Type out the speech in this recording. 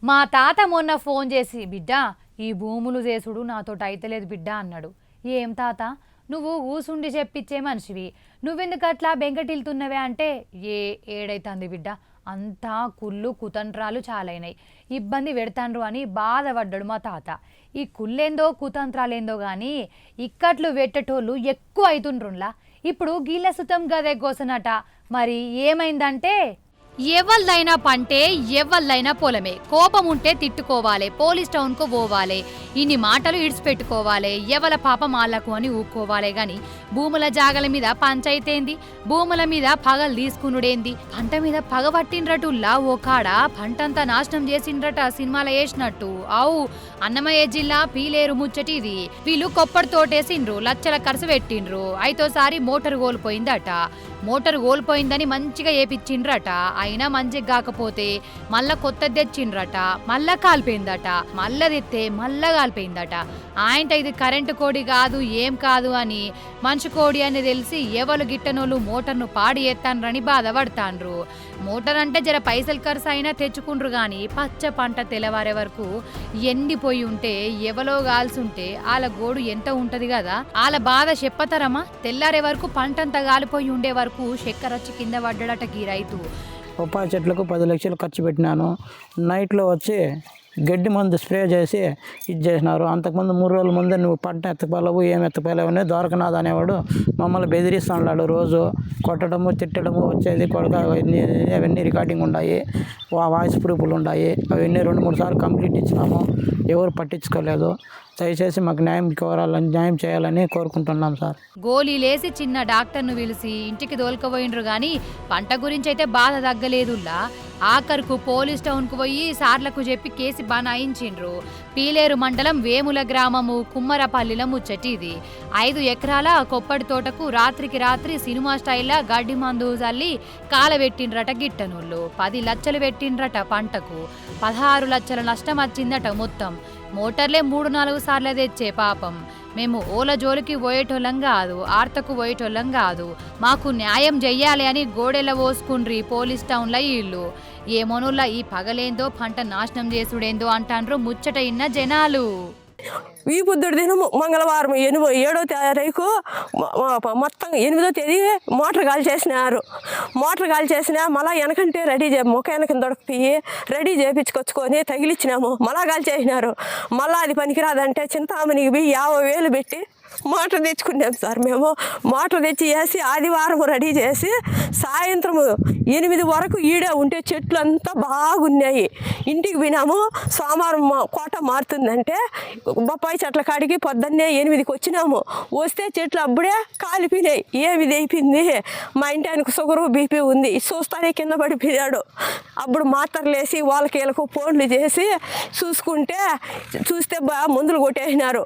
మా తాత మొన్న ఫోన్ చేసి బిడ్డ ఈ భూములు చేసుడు నాతోటి అయితలేదు బిడ్డ అన్నాడు. ఏం తాత నువ్వు ఊసుండి చెప్పిచ్చే మనిషివి, నువ్వెందుకు అట్లా బెంకటిల్తున్నవే అంటే ఏడైతుంది బిడ్డ, అంతా కుళ్ళు కుతంత్రాలు చాలైనాయి, ఇబ్బంది పెడతాండ్రు అని బాధపడ్డాడు మా తాత. ఈ కుళ్ళేందో కుతంత్రాలేందో కానీ ఇక్కట్లు పెట్టేటోళ్ళు ఎక్కువ అవుతుండ్రులా. ఇప్పుడు గీళ్ళ సుతం గదే గోసనట. మరి ఏమైందంటే ఎవరిదైనా పంటే ఎవరిదైనా పొలమే, కోపం ఉంటే తిట్టుకోవాలి, పోలీస్ టౌన్కు పోవాలి, ఇన్ని మాటలు ఇడిచిపెట్టుకోవాలి, ఎవల పాపం ఆళ్లకు అని ఊక్కోవాలి. గాని భూముల జాగల మీద పంచాయితేంది, భూముల మీద పగలు తీసుకునుడేంది, పంట మీద పగ పట్టిండ్రటుల్లా ఓ కాడ పంటంతా నాశనం చేసిండ్రట సినిమాలో వేసినట్టు. అవు అన్నమయ్య జిల్లా పీలేరు ముచ్చటి ఇది. వీళ్ళు కొప్పటి తోటేసిండ్రు, లచ్చల ఖర్చు పెట్టిండ్రు, అయితోసారి మోటార్ కోల్పోయిందట. మోటార్ కోల్పోయిందని మంచిగా ఏపిచ్చిండ్రట, అయినా మంచిగా కాకపోతే మళ్ళా కొత్తది తెచ్చిండ్రట, మళ్ళా కాలిపోయిందట, మళ్ళా తెస్తే మళ్ళా కాలిపోయిందట. ఆయనతో ఇది కరెంటు కోడి కాదు ఏం కాదు అని, మనిషి కోడి అని తెలిసి ఎవరు గిట్టనోళ్ళు మోటార్ను పాడి ఎత్తాన్రని బాధపడతాండ్రు. మోటార్ అంటే జర పైసలు ఖర్చు అయినా తెచ్చుకుండ్రు గాని పచ్చ పంట తెల్లవారే వరకు ఎండిపోయి ఉంటే ఎవలో గాల్సుంటే వాళ్ళ గోడు ఎంత ఉంటది కదా, వాళ్ళ బాధ చెప్పతరమా? తెల్లారే వరకు పంటంతా గాలిపోయి ఉండే వరకు చక్కెర వచ్చి కింద పడ్డాడట ఈ రైతు. బొప్పాయి చెట్లకు 10 లక్షలు ఖర్చు పెట్టినాను. నైట్లో వచ్చి గడ్డి మందు స్ప్రే చేసి ఇది చేసినారు. అంతకుముందు 3 రోజుల ముందే నువ్వు పంట ఎత్తపోలేవు ఏం ఎత్తపోలేవు అని దొరకనాథ్ అనేవాడు మమ్మల్ని బెదిరిస్తున్నాడు. రోజు కొట్టడము తిట్టడము వచ్చేది కొడుక, అవన్నీ రికార్డింగ్ ఉన్నాయి, వాయిస్ ప్రూఫ్లు ఉన్నాయి. అవన్నీ 2-3 సార్లు కంప్లీట్ ఇచ్చినాము, ఎవరు పట్టించుకోలేదు. దయచేసి మాకు న్యాయం చేయాలని కోరుకుంటున్నాం సార్. గోళీలేసి చిన్న డాక్టర్ను పిలిచి ఇంటికి దోలుకపోయిండ్రు గాని పంట గురించి అయితే బాధ తగ్గలేదుల్లా. ఆఖరుకు పోలీస్ టౌన్కు పోయి సార్లకు చెప్పి కేసు బనాయించిండ్రు. పీలేరు మండలం వేముల గ్రామము కుమ్మరపల్లిల ముచ్చటిది. 5 ఎకరాల కొప్పటి తోటకు రాత్రికి రాత్రి సినిమా స్టైల్లా గడ్డి మందు చల్లి కాలబెట్టిండ్రట గిట్టనోళ్ళు. 10 లక్షలు పెట్టిండ్రట పంటకు, 16 లక్షల నష్టం వచ్చిందట మొత్తం. మోటార్లే 3-4 సార్లు తెచ్చే పాపం. మేము ఓల జోలికి పోయేటోళ్ళం కాదు, ఆర్తకు పోయేటోళ్ళం కాదు, మాకు న్యాయం చెయ్యాలి అని గోడెల పోసుకుండ్రి పోలీస్ టౌన్ల ఇల్లు. ఏమోనుల్లా ఈ పగలేందో పంట నాశనం చేసుడేందో అంటాండ్రు ముచ్చట ఇన్న జనాలు. ఈ పొద్దుడు దినము మంగళవారం 7వ తారీఖు మొత్తం 8వ తేదీ మోటార్ గాలి చేసినారు. మోటార్ గాలి చేసినా మళ్ళీ వెనకంటే రెడీ ముఖానికి దొరికి రెడీ చేయించుకొచ్చుకొని తగిలిచ్చినాము. మళ్ళా గాలి చేసినారు. మళ్ళీ అది పనికిరాదంటే చింతామణికి 50,000 పెట్టి మోటార్ తెచ్చుకున్నాం సార్. మేము మోటార్ తెచ్చి వేసి ఆదివారం రెడీ చేసి సాయంత్రం 8 వరకు ఈడే ఉంటే చెట్లు అంతా బాగున్నాయి. ఇంటికి వినాము. సోమవారం కోట మారుతుందంటే బొప్పాయి చెట్ల కాడికి పొద్దున్నే 8కి వచ్చినాము. వస్తే చెట్లు అప్పుడే కాలిపోయినాయి. ఏమి అయిపోయింది, మా ఇంటి ఆయనకు షుగరు బీపీ ఉంది, చూస్తానే కింద పడిపోయాడు. అప్పుడు మాత్రలు వేసి వాళ్ళకి వీళ్ళకు ఫోన్లు చేసి చూస్తే మందులు కొట్టేసినారు.